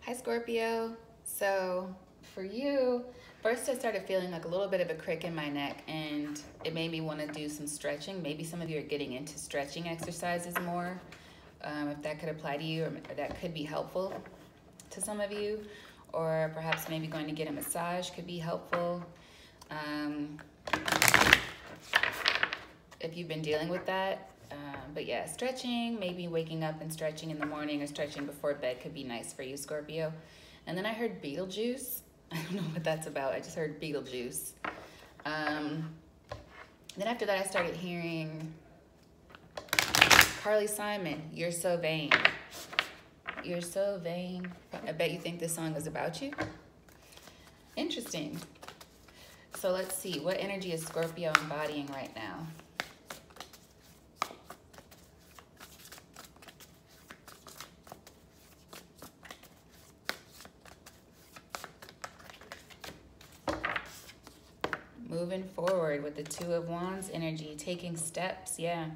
Hi, Scorpio. So for you, first I started feeling like a little bit of a crick in my neck, and it made me want to do some stretching. Maybe some of you are getting into stretching exercises more. If that could apply to you, or that could be helpful to some of you, or perhaps maybe going to get a massage could be helpful. Um, if you've been dealing with that. But yeah, stretching, maybe waking up and stretching in the morning or stretching before bed could be nice for you, Scorpio. And then I heard Beetlejuice. I don't know what that's about. I just heard Beetlejuice. Then after that, I started hearing Carly Simon, You're So Vain. You're so vain. I bet you think this song is about you. Interesting. So let's see, what energy is Scorpio embodying right now? Moving forward with the Two of Wands energy, taking steps, yeah.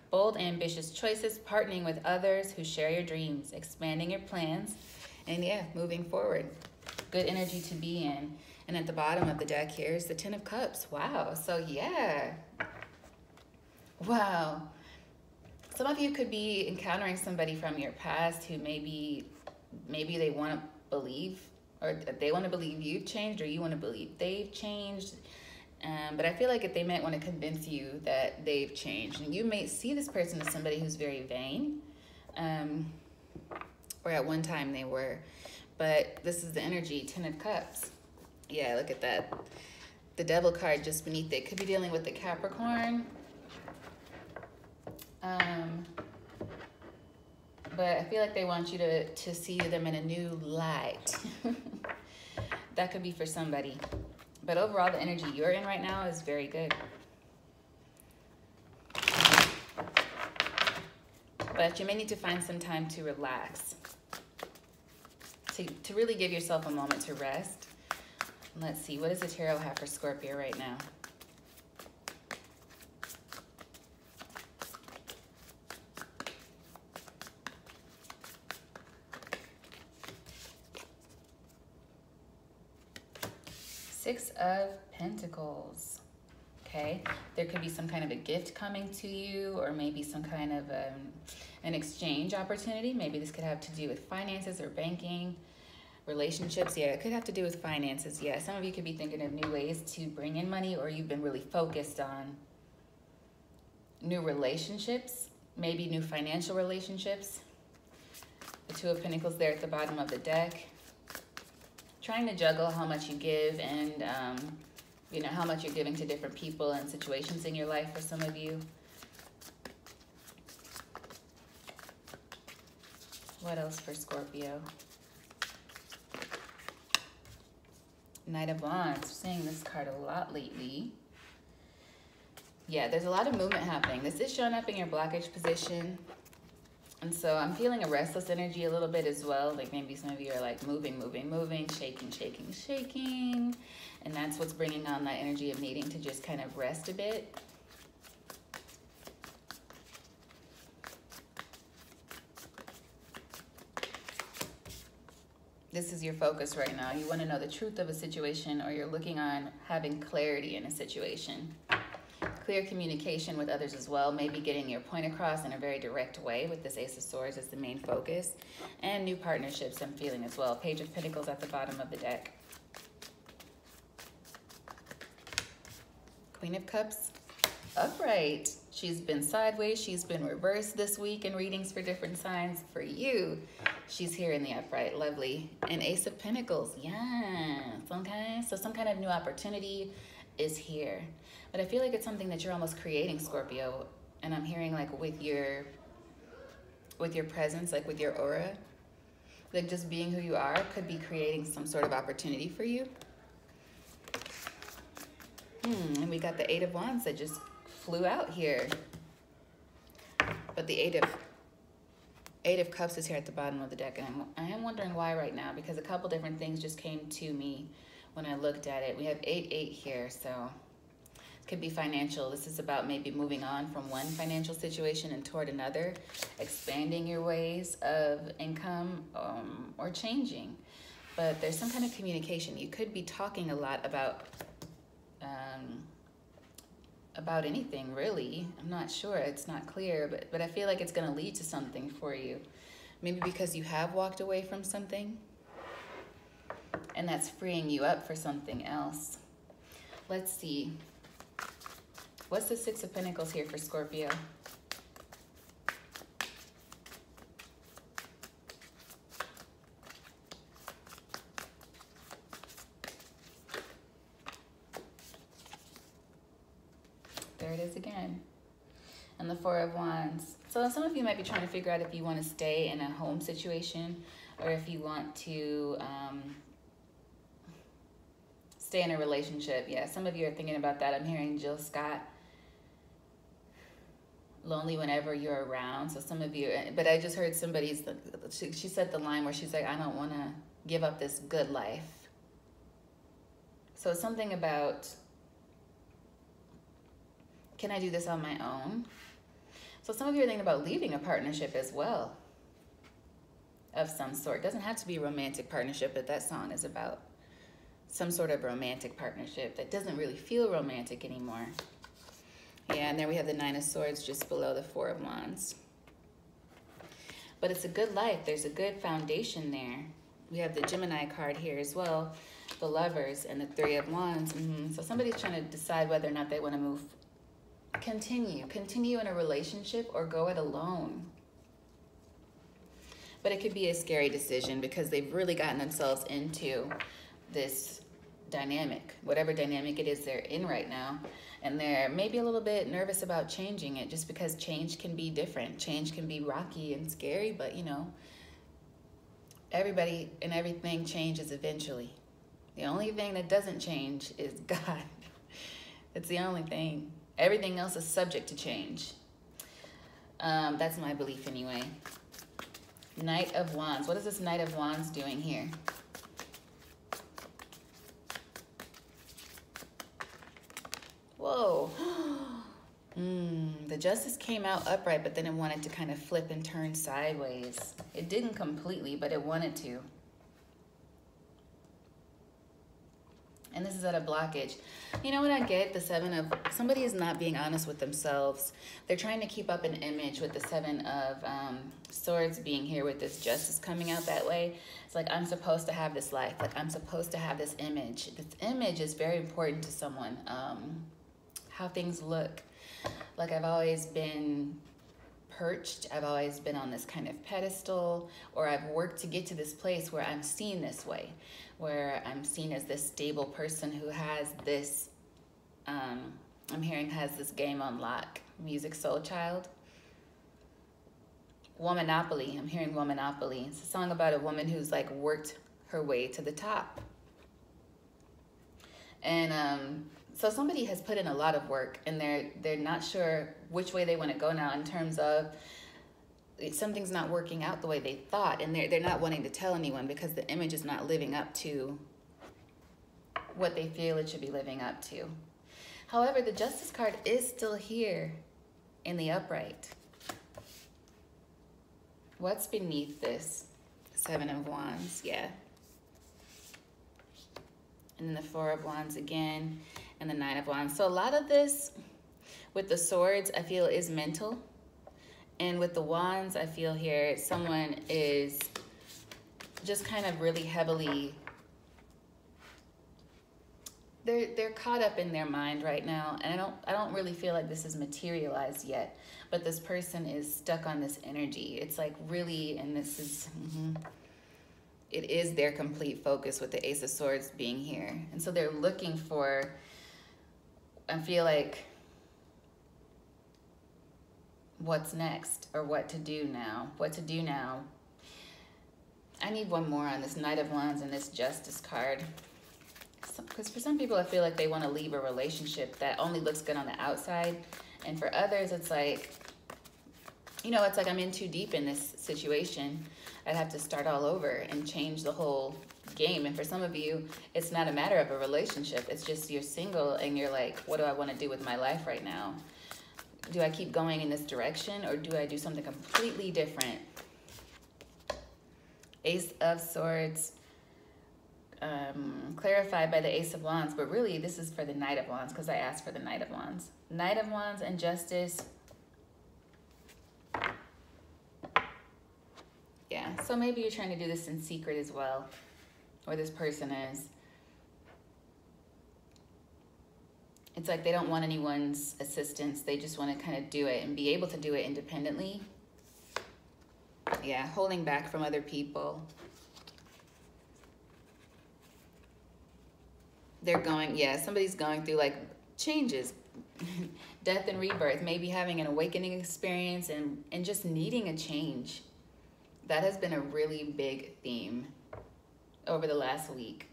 Bold, ambitious choices, partnering with others who share your dreams, expanding your plans, and yeah, moving forward. Good energy to be in. And at the bottom of the deck here is the Ten of Cups. Wow, so yeah. Wow. Some of you could be encountering somebody from your past who maybe they want to believe, or they want to believe you've changed, or you want to believe they've changed. But I feel like if they might want to convince you that they've changed, and you may see this person as somebody who's very vain, or at one time they were, but this is the energy, Ten of Cups. Yeah, look at that. The Devil card just beneath it. Could be dealing with the Capricorn. But I feel like they want you to see them in a new light. That could be for somebody. But overall, the energy you're in right now is very good. But you may need to find some time to relax, to really give yourself a moment to rest. Let's see, what does the tarot have for Scorpio right now? Six of Pentacles. Okay, there could be some kind of a gift coming to you, or maybe some kind of an exchange opportunity. Maybe this could have to do with finances or banking, relationships. Yeah, it could have to do with finances. Yeah, some of you could be thinking of new ways to bring in money, or you've been really focused on new relationships, maybe new financial relationships. The Two of Pentacles there at the bottom of the deck. Trying to juggle how much you give and, you know, how much you're giving to different people and situations in your life for some of you. What else for Scorpio? Knight of Wands. We're seeing this card a lot lately. Yeah, there's a lot of movement happening. This is showing up in your blockage position. And so I'm feeling a restless energy a little bit as well. Like maybe some of you are like moving, shaking. And that's what's bringing on that energy of needing to just kind of rest a bit. This is your focus right now. You want to know the truth of a situation, or you're looking on having clarity in a situation. Clear communication with others as well, maybe getting your point across in a very direct way with this Ace of Swords as the main focus. And new partnerships I'm feeling as well. Page of Pentacles at the bottom of the deck. Queen of Cups, upright. She's been sideways, she's been reversed this week in readings for different signs. For you, she's here in the upright, lovely. And Ace of Pentacles, yeah, okay. So some kind of new opportunity is here. But I feel like it's something that you're almost creating, Scorpio. And I'm hearing like with your presence, like with your aura, like just being who you are could be creating some sort of opportunity for you. And we got the Eight of Wands that just flew out here. But the Eight of Cups is here at the bottom of the deck. And I am wondering why right now, because a couple different things just came to me when I looked at it. We have 8-8 here, so Could be financial. This is about maybe moving on from one financial situation and toward another, expanding your ways of income, or changing. But there's some kind of communication. You could be talking a lot about anything, really. I'm not sure. It's not clear, but I feel like it's going to lead to something for you. Maybe because you have walked away from something, and that's freeing you up for something else. Let's see. What's the Six of Pentacles here for Scorpio? There it is again. And the Four of Wands. So some of you might be trying to figure out if you want to stay in a home situation or if you want to stay in a relationship. Yeah, some of you are thinking about that. I'm hearing Jill Scott. Lonely whenever you're around. So some of you, but I just heard somebody's, she said the line where she's like, I don't want to give up this good life. So it's something about, can I do this on my own? So some of you are thinking about leaving a partnership as well, of some sort. It doesn't have to be a romantic partnership, but that song is about some sort of romantic partnership that doesn't really feel romantic anymore. Yeah, and there we have the Nine of Swords just below the Four of Wands. But it's a good life. There's a good foundation there. We have the Gemini card here as well, the Lovers, and the Three of Wands. So somebody's trying to decide whether or not they want to continue in a relationship or go it alone. But it could be a scary decision because they've really gotten themselves into this dynamic, whatever dynamic it is they're in right now. And they're maybe a little bit nervous about changing it, just because change can be different. Change can be rocky and scary, but you know, everybody and everything changes eventually. The only thing that doesn't change is God. It's the only thing. Everything else is subject to change. That's my belief anyway. Knight of Wands. What is this Knight of Wands doing here? Whoa. The Justice came out upright, but then it wanted to kind of flip and turn sideways. It didn't completely, but it wanted to. And this is at a blockage. You know what I get? The Seven of... Somebody is not being honest with themselves. They're trying to keep up an image with the Seven of Swords being here with this Justice coming out that way. It's like, I'm supposed to have this life. Like, I'm supposed to have this image. This image is very important to someone. How things look. Like, I've always been perched. I've always been on this kind of pedestal, or I've worked to get to this place where I'm seen this way, where I'm seen as this stable person who has this, I'm hearing has this game on lock. Music Soul Child. Womanopoly. I'm hearing Womanopoly. It's a song about a woman who's like worked her way to the top. And so somebody has put in a lot of work, and they're not sure which way they want to go now in terms of something's not working out the way they thought, and they're not wanting to tell anyone because the image is not living up to what they feel it should be living up to. However, the Justice card is still here in the upright. What's beneath this? Seven of Wands, yeah. And then the Four of Wands again, and the Nine of Wands. So a lot of this with the swords, I feel, is mental. And with the wands, I feel here, someone is just kind of really heavily, they're caught up in their mind right now. And I don't really feel like this is materialized yet, but this person is stuck on this energy. It's like really, and this is, it is their complete focus with the Ace of Swords being here. And so they're looking for, I feel like, what's next, or what to do now. What to do now. I need one more on this Knight of Wands and this Justice card. Because for some people, I feel like they want to leave a relationship that only looks good on the outside. And for others, it's like, you know, it's like I'm in too deep in this situation. I'd have to start all over and change the whole game. And for some of you, it's not a matter of a relationship. It's just you're single and you're like, what do I want to do with my life right now? Do I keep going in this direction, or do I do something completely different? Ace of Swords, clarified by the Ace of Wands, but really this is for the Knight of Wands because I asked for the Knight of Wands. Knight of Wands and Justice. Yeah, so maybe you're trying to do this in secret as well, or this person is. It's like they don't want anyone's assistance. They just want to kind of do it and be able to do it independently. Yeah, holding back from other people. They're going, yeah, somebody's going through like changes, death and rebirth, maybe having an awakening experience and just needing a change. That has been a really big theme over the last week.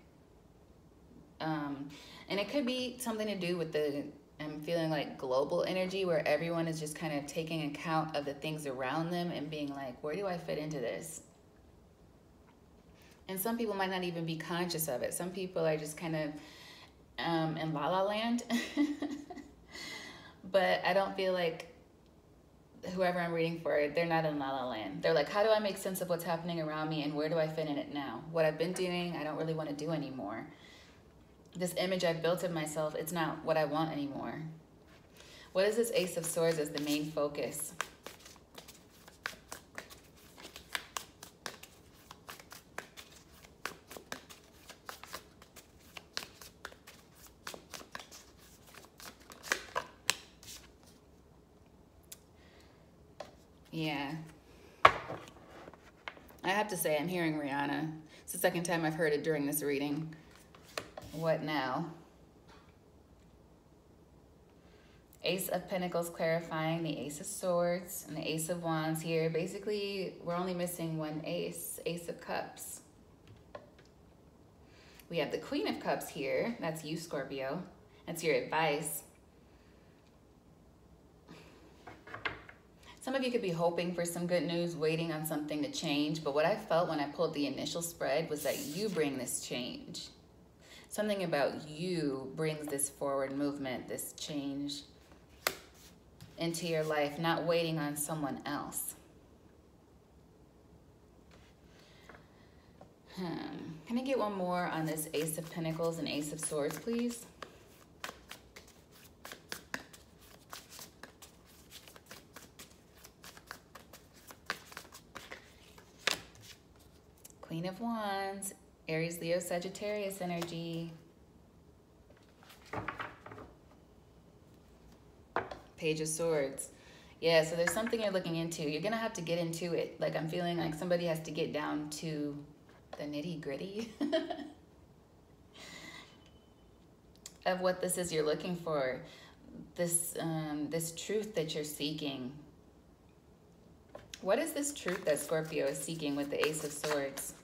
And it could be something to do with the, I'm feeling like global energy where everyone is just kind of taking account of the things around them and being like, where do I fit into this? And some people might not even be conscious of it. Some people are just kind of in la la land. But I don't feel like whoever I'm reading for, they're not in la la land. They're like, how do I make sense of what's happening around me and where do I fit in it now? What I've been doing, I don't really want to do anymore. This image I've built of myself, it's not what I want anymore. What is this Ace of Swords as the main focus? Yeah. I have to say, I'm hearing Rihanna. It's the second time I've heard it during this reading. What now? Ace of Pentacles clarifying the Ace of Swords and the Ace of Wands here. Basically, we're only missing one ace, Ace of Cups. We have the Queen of Cups here. That's you, Scorpio. That's your advice. Some of you could be hoping for some good news, waiting on something to change. But what I felt when I pulled the initial spread was that you bring this change. Something about you brings this forward movement, this change into your life, not waiting on someone else. Can I get one more on this Ace of Pentacles and Ace of Swords, please? Queen of Wands, Aries, Leo, Sagittarius energy. Page of Swords. Yeah, so there's something you're looking into. You're going to have to get into it. Like, I'm feeling like somebody has to get down to the nitty-gritty of what this is you're looking for. This, this truth that you're seeking. What is this truth that Scorpio is seeking with the Ace of Swords?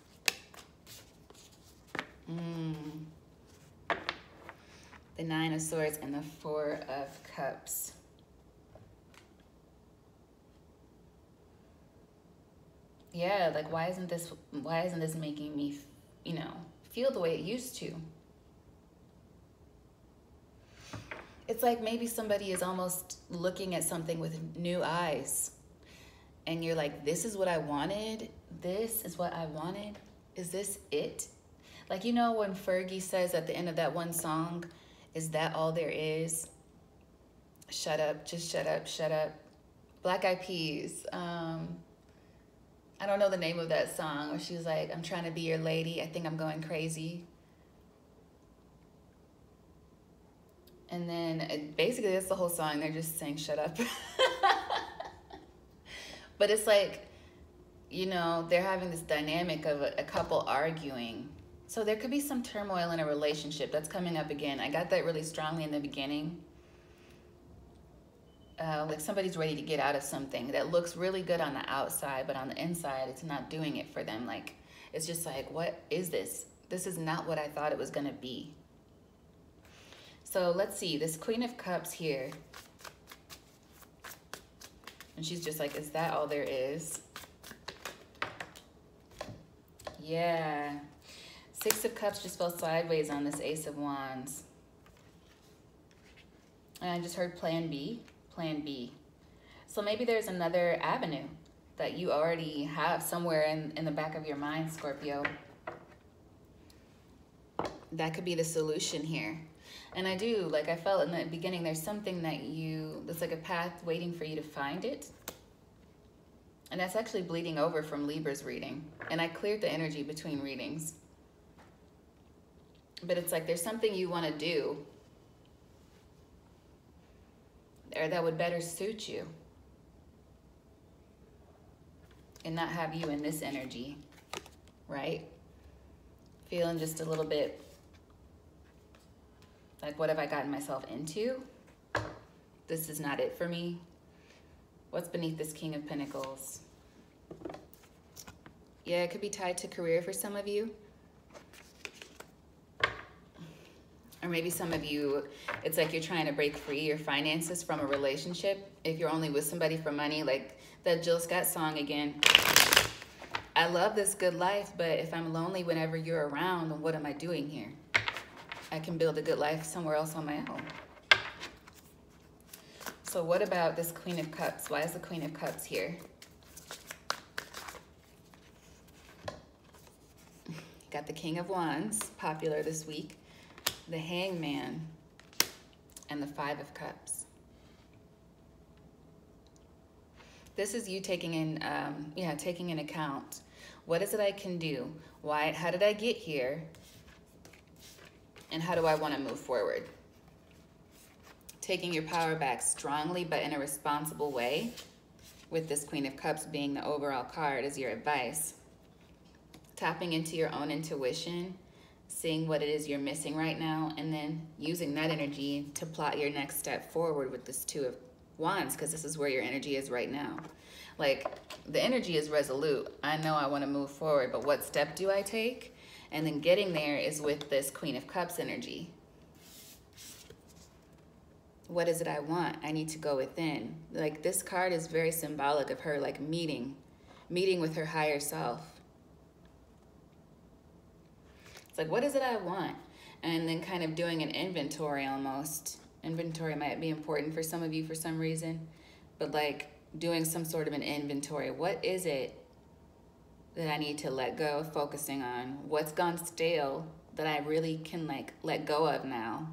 The Nine of Swords and the Four of Cups. Yeah, like why isn't this making me, you know, feel the way it used to? It's like maybe somebody is almost looking at something with new eyes. And you're like, this is what I wanted. This is what I wanted. Is this it? Like, you know, when Fergie says at the end of that one song, is that all there is? Shut up, just shut up, shut up. Black Eyed Peas. I don't know the name of that song where she was like, I'm trying to be your lady. I think I'm going crazy. And then basically that's the whole song. They're just saying, shut up. But it's like, you know, they're having this dynamic of a couple arguing. So there could be some turmoil in a relationship. That's coming up again. I got that really strongly in the beginning. Like somebody's ready to get out of something that looks really good on the outside, but on the inside, it's not doing it for them. Like, it's just like, what is this? This is not what I thought it was going to be. So let's see, this Queen of Cups here. And she's just like, is that all there is? Yeah. Six of Cups just fell sideways on this Ace of Wands. And I just heard plan B, plan B. So maybe there's another avenue that you already have somewhere in the back of your mind, Scorpio. That could be the solution here. And I do, like I felt in the beginning, there's something that there's like a path waiting for you to find it. And that's actually bleeding over from Libra's reading. And I cleared the energy between readings. But it's like there's something you want to do, or that would better suit you and not have you in this energy, right? Feeling just a little bit like, what have I gotten myself into? This is not it for me. What's beneath this King of Pentacles? Yeah, it could be tied to career for some of you. Or maybe some of you, it's like you're trying to break free your finances from a relationship. If you're only with somebody for money, like that Jill Scott song again. I love this good life, but if I'm lonely whenever you're around, then what am I doing here? I can build a good life somewhere else on my own. So what about this Queen of Cups? Why is the Queen of Cups here? Got the King of Wands, popular this week. The Hangman, and the Five of Cups. This is you taking in, taking in account. What is it I can do? Why? How did I get here? And how do I want to move forward? Taking your power back strongly, but in a responsible way, with this Queen of Cups being the overall card as your advice. Tapping into your own intuition, seeing what it is you're missing right now, and then using that energy to plot your next step forward with this Two of Wands, because this is where your energy is right now. Like, the energy is resolute. I know I want to move forward, but what step do I take? And then getting there is with this Queen of Cups energy. What is it I want? I need to go within. Like, this card is very symbolic of her, like, meeting with her higher self. Like, what is it I want? And then kind of doing an inventory almost. Inventory might be important for some of you for some reason, but like doing some sort of an inventory. What is it that I need to let go, focusing on? What's gone stale that I really can like let go of now?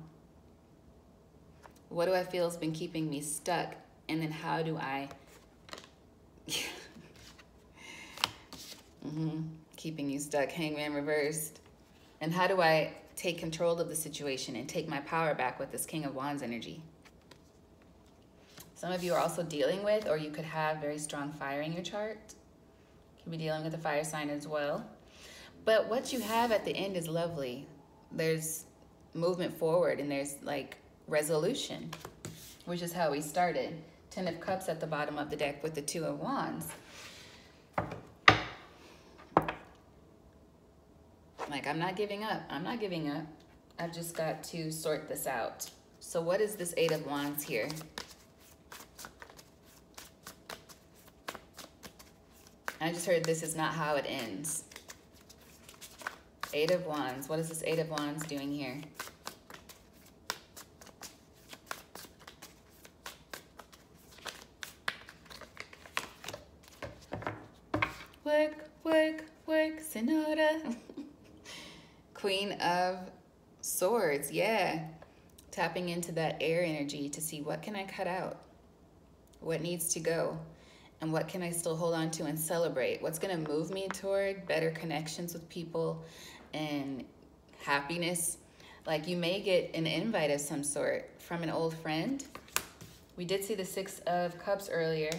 What do I feel has been keeping me stuck? And then how do I... Keeping you stuck, Hangman reversed. And how do I take control of the situation and take my power back with this King of Wands energy? Some of you are also dealing with, or you could have very strong fire in your chart. You could be dealing with a fire sign as well. But what you have at the end is lovely. There's movement forward and there's like resolution, which is how we started. 10 of Cups at the bottom of the deck with the 2 of Wands. Like, I'm not giving up. I'm not giving up. I've just got to sort this out. So what is this 8 of Wands here? I just heard this is not how it ends. 8 of Wands. What is this 8 of Wands doing here? Work, work, work, Sonora. Queen of Swords, yeah. Tapping into that air energy to see what can I cut out? What needs to go? And what can I still hold on to and celebrate? What's going to move me toward better connections with people and happiness? Like, you may get an invite of some sort from an old friend. We did see the 6 of Cups earlier.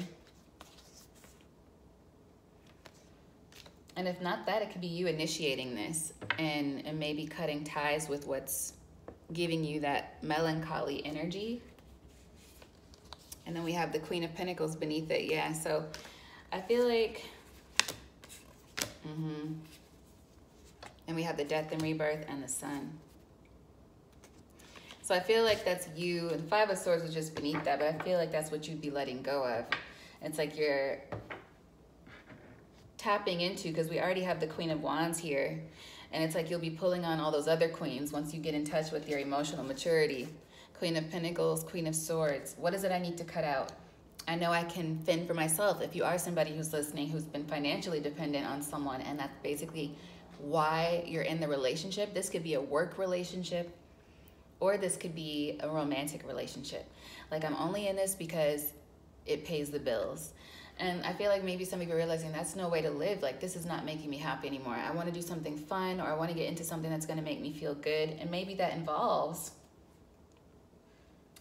And if not that, it could be you initiating this and maybe cutting ties with what's giving you that melancholy energy. And then we have the Queen of Pentacles beneath it. Yeah, so I feel like, and we have the Death and Rebirth and the Sun. So I feel like that's you, and 5 of Swords was just beneath that, but I feel like that's what you'd be letting go of. It's like you're tapping into, because we already have the Queen of Wands here, and it's like you'll be pulling on all those other queens once you get in touch with your emotional maturity. Queen of Pentacles, Queen of Swords. What is it I need to cut out? I know I can fend for myself. If you are somebody who's listening who's been financially dependent on someone, and that's basically why you're in the relationship. This could be a work relationship, or this could be a romantic relationship. Like, I'm only in this because it pays the bills. And I feel like maybe some of you are realizing that's no way to live. Like, this is not making me happy anymore. I want to do something fun, or I want to get into something that's going to make me feel good. And maybe that involves,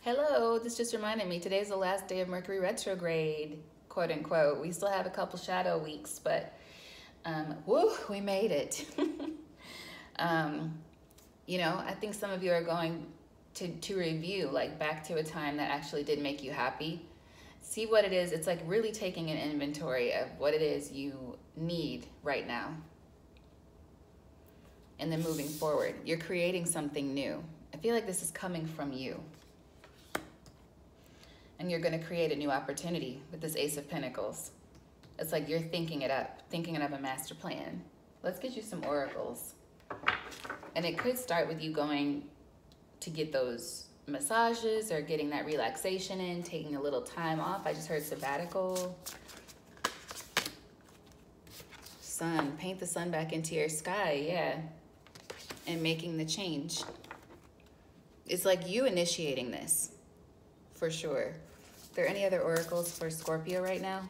hello, this just reminded me, today's the last day of Mercury retrograde, quote unquote. We still have a couple shadow weeks, but woo, we made it. You know, I think some of you are going to review, like, back to a time that actually did make you happy. See what it is. It's like really taking an inventory of what it is you need right now. And then moving forward, you're creating something new. I feel like this is coming from you. And you're going to create a new opportunity with this Ace of Pentacles. It's like you're thinking it up, thinking of a master plan. Let's get you some oracles. And it could start with you going to get those massages or getting that relaxation in, taking a little time off. I just heard sabbatical. Sun, paint the sun back into your sky, yeah. And making the change. It's like you initiating this, for sure. Are there any other oracles for Scorpio right now?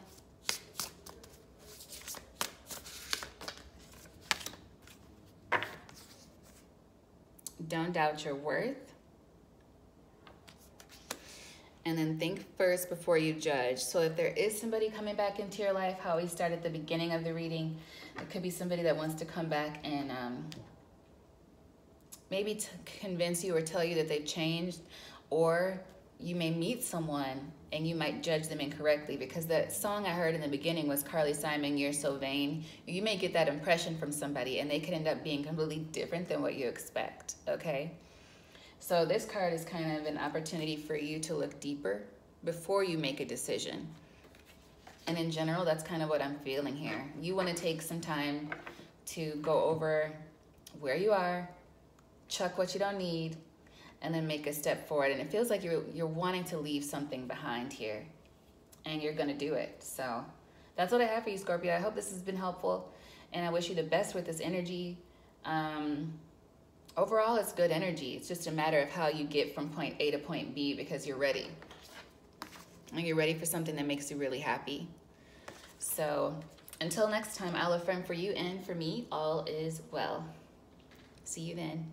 Don't doubt your worth. And then think first before you judge. So if there is somebody coming back into your life, how we started at the beginning of the reading, it could be somebody that wants to come back and maybe to convince you or tell you that they've changed, or you may meet someone and you might judge them incorrectly, because the song I heard in the beginning was Carly Simon, You're So Vain. You may get that impression from somebody and they could end up being completely different than what you expect, okay? So this card is kind of an opportunity for you to look deeper before you make a decision. And in general, that's kind of what I'm feeling here. You want to take some time to go over where you are, chuck what you don't need, and then make a step forward. And it feels like you're wanting to leave something behind here, and you're going to do it. So that's what I have for you, Scorpio. I hope this has been helpful, and I wish you the best with this energy. Overall, it's good energy. It's just a matter of how you get from point A to point B, because you're ready. And you're ready for something that makes you really happy. So until next time, I'll affirm for you and for me, all is well. See you then.